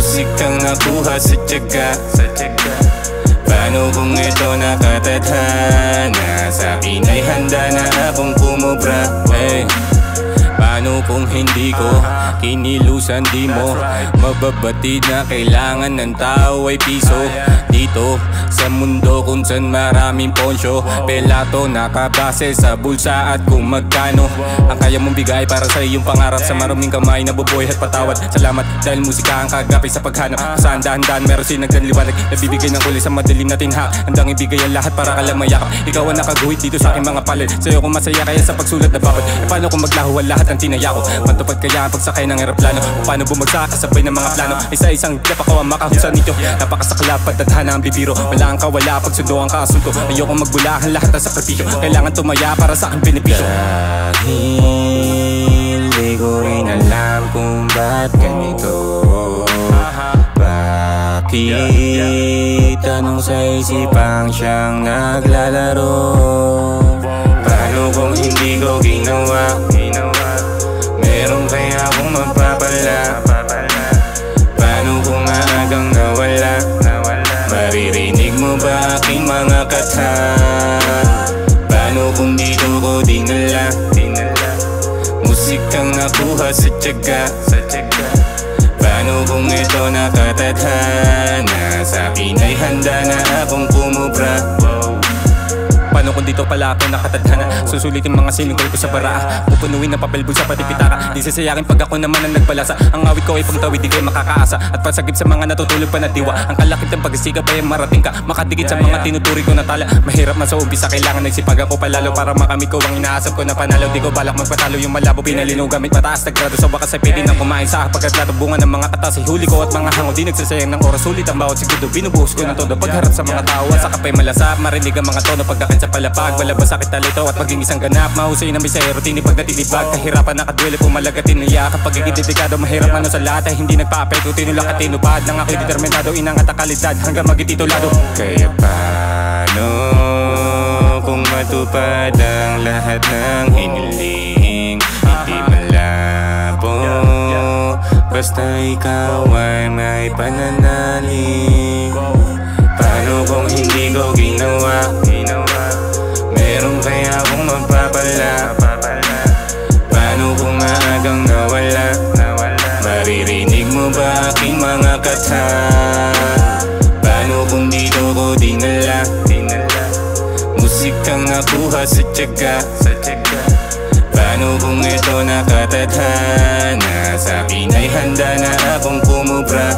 Musikang nakuha sa tiyaga. Paano kung ito nakatadhana? Sa akin ay handa na akong kumubra. Paano kung hindi ko kinilusan di mo mababatid na kailangan ng tao ay piso? Dito sa mundo kung saan maraming ponsyo, pelato nakabase sa bulsa at kung magkano ang kaya mong bigay para sa iyong pangarap. Sa maraming kamay na bubuhay at patawad. Salamat dahil musika ang kagapay sa paghanap. Saan dahan-dahan meron sinagdaliwanag, nabibigay ng kulay sa madilim na tinha. Handang ibigay ang lahat para ka lang mayakap. Ikaw ang nakaguhit dito sa aking mga palad. Sa'yo kung masaya kaya sa pagsulat na babad. Paano kung maglaho ang lahat ng tinaya ko? Matupad kaya ang pagsakay ng aeroplano? Paano bumagsak kasabay ng mga plano? Isa-isang gap ako ang makahusan nito. Napakasaklap at tadhana ang bibiro. Wala ang kawala pagsundo ang kasunto. Ayokong magbulahan lahat ng sakripisyo. Kailangan tumaya para sa aking benepisyo. Dahil di ko rin alam kung ba't ganito. Bakit tanong sa isipang siyang naglalaro? Paano kung hindi ko ginawa? Meron kaya akong magpapala? Paano kung maagang nawala? Maririnig mo ba aking mga kata? Paano kung dito ko dinala? Musikang nakuha sa tiyaga. Paano kung ito nakatadhana? Sa akin ay handa na akong kumubra. Paano kung dito pala ako nakatadhana? Susulitin mga siling ko sa baraa. Pupunuin ng papel bulsa pati pitaka. Di sasayakin pag ako naman ang nagbalasa. Ang awit ko ay pangtawid di kayo makakaasa. At pasagip sa mga natutulog pa na diwa. Ang kalakip ng pagsisigap ay marating ka. Makadikit sa mga tinuturi ko na tala. Mahirap man sa umpisa, kailangan nagsipag ako palalo para makamit ko ang inaasap ko na panalo. Di ko balak magpatalo yung malabo, pinalino gamit mataas na grado. Sa wakas ay pwede na kumain sa pagkatlato bunga ng mga katas. Huli ko at mga hango, di nagsasayang ng oras. Sulit ang bawat segundo, binubuhos ko ng todo. Pagharap sa mga tao at sa kapay malasap, marinig ang mga tono pagdakin sa palapag. Balabas sakit talito at maging isang ganap. Mahusay na may sa erotini pag natitibag. Kahirapan nakadwele pumalagat niya. Kapag ikidedikado mahirap man sa lahat ay hindi nagpa-apekto. Tinulak at tinupad nang ako'y determinado. Inangat ang kalidad hanggang magititulado. Kaya paano kung matupad ang lahat ng hiniling? Hindi malabo, basta ikaw ay may pananalig. Paano kung hindi ko ginawa? Meron kaya akong magpapala? Paano kung maagang nawala? Maririnig mo ba aking mga kata? Paano kung dito ko dinala? Musikang nakuha sa tiyaga. Paano kung ito nakatadhana? Sa akin ay handa na akong kumubra.